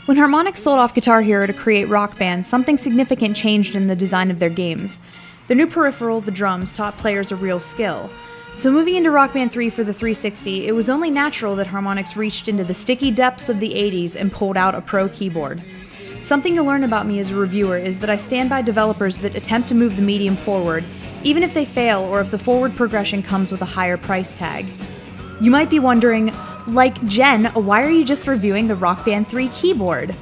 When Harmonix sold off Guitar Hero to create Rock Band, something significant changed in the design of their games. The new peripheral, the drums, taught players a real skill. So moving into Rock Band 3 for the 360, it was only natural that Harmonix reached into the sticky depths of the 80s and pulled out a pro keyboard. Something to learn about me as a reviewer is that I stand by developers that attempt to move the medium forward, even if they fail or if the forward progression comes with a higher price tag. You might be wondering, like Jen, why are you just reviewing the Rock Band 3 keyboard?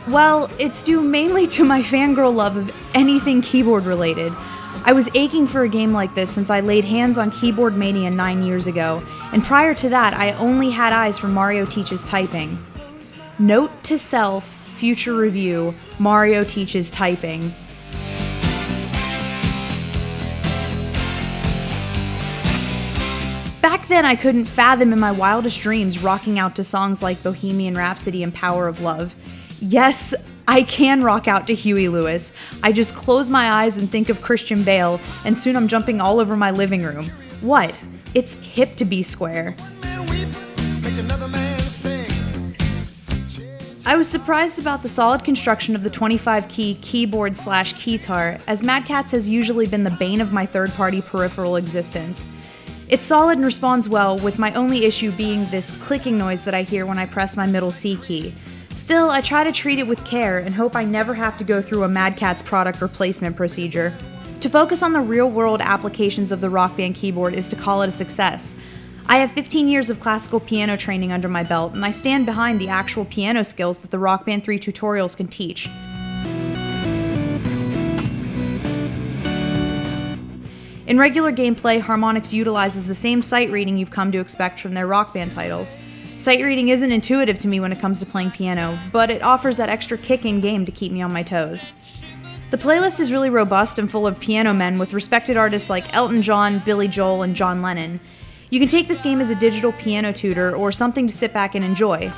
Well, it's due mainly to my fangirl love of anything keyboard related. I was aching for a game like this since I laid hands on Keyboard Mania 9 years ago, and prior to that I only had eyes for Mario Teaches Typing. Note to self, future review, Mario Teaches Typing. Back then I couldn't fathom in my wildest dreams rocking out to songs like Bohemian Rhapsody and Power of Love. Yes, I can rock out to Huey Lewis. I just close my eyes and think of Christian Bale, and soon I'm jumping all over my living room. What? It's hip to be square. I was surprised about the solid construction of the 25-key keyboard/keytar, as Mad Catz has usually been the bane of my third-party peripheral existence. It's solid and responds well, with my only issue being this clicking noise that I hear when I press my middle C key. Still, I try to treat it with care and hope I never have to go through a Mad Catz product replacement procedure. To focus on the real-world applications of the Rock Band keyboard is to call it a success. I have 15 years of classical piano training under my belt, and I stand behind the actual piano skills that the Rock Band 3 tutorials can teach. In regular gameplay, Harmonix utilizes the same sight reading you've come to expect from their Rock Band titles. Sight reading isn't intuitive to me when it comes to playing piano, but it offers that extra kick in game to keep me on my toes. The playlist is really robust and full of piano men with respected artists like Elton John, Billy Joel, and John Lennon. You can take this game as a digital piano tutor or something to sit back and enjoy.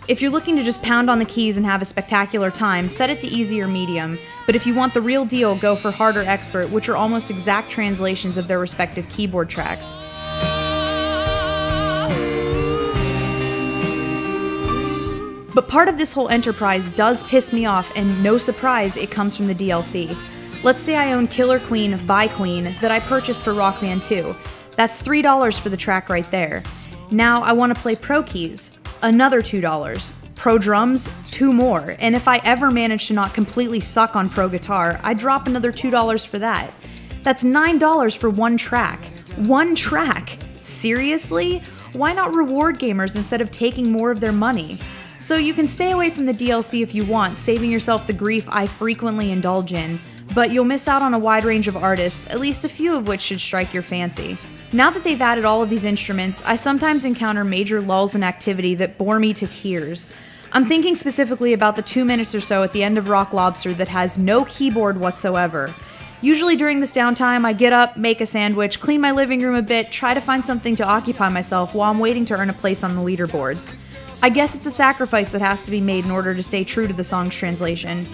If you're looking to just pound on the keys and have a spectacular time, set it to easy or medium, but if you want the real deal, go for hard or expert, which are almost exact translations of their respective keyboard tracks. But part of this whole enterprise does piss me off, and no surprise, it comes from the DLC. Let's say I own Killer Queen by Queen that I purchased for Rock Band 2. That's $3 for the track right there. Now I want to play Pro Keys, another $2. Pro Drums, 2 more. And if I ever manage to not completely suck on Pro Guitar, I drop another $2 for that. That's $9 for one track. One track! Seriously? Why not reward gamers instead of taking more of their money? So you can stay away from the DLC if you want, saving yourself the grief I frequently indulge in, but you'll miss out on a wide range of artists, at least a few of which should strike your fancy. Now that they've added all of these instruments, I sometimes encounter major lulls in activity that bore me to tears. I'm thinking specifically about the 2 minutes or so at the end of Rock Lobster that has no keyboard whatsoever. Usually during this downtime, I get up, make a sandwich, clean my living room a bit, try to find something to occupy myself while I'm waiting to earn a place on the leaderboards. I guess it's a sacrifice that has to be made in order to stay true to the song's translation.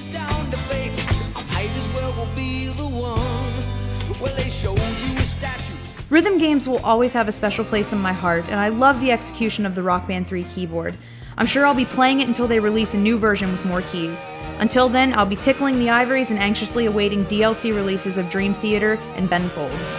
Rhythm games will always have a special place in my heart, and I love the execution of the Rock Band 3 keyboard. I'm sure I'll be playing it until they release a new version with more keys. Until then, I'll be tickling the ivories and anxiously awaiting DLC releases of Dream Theater and Ben Folds.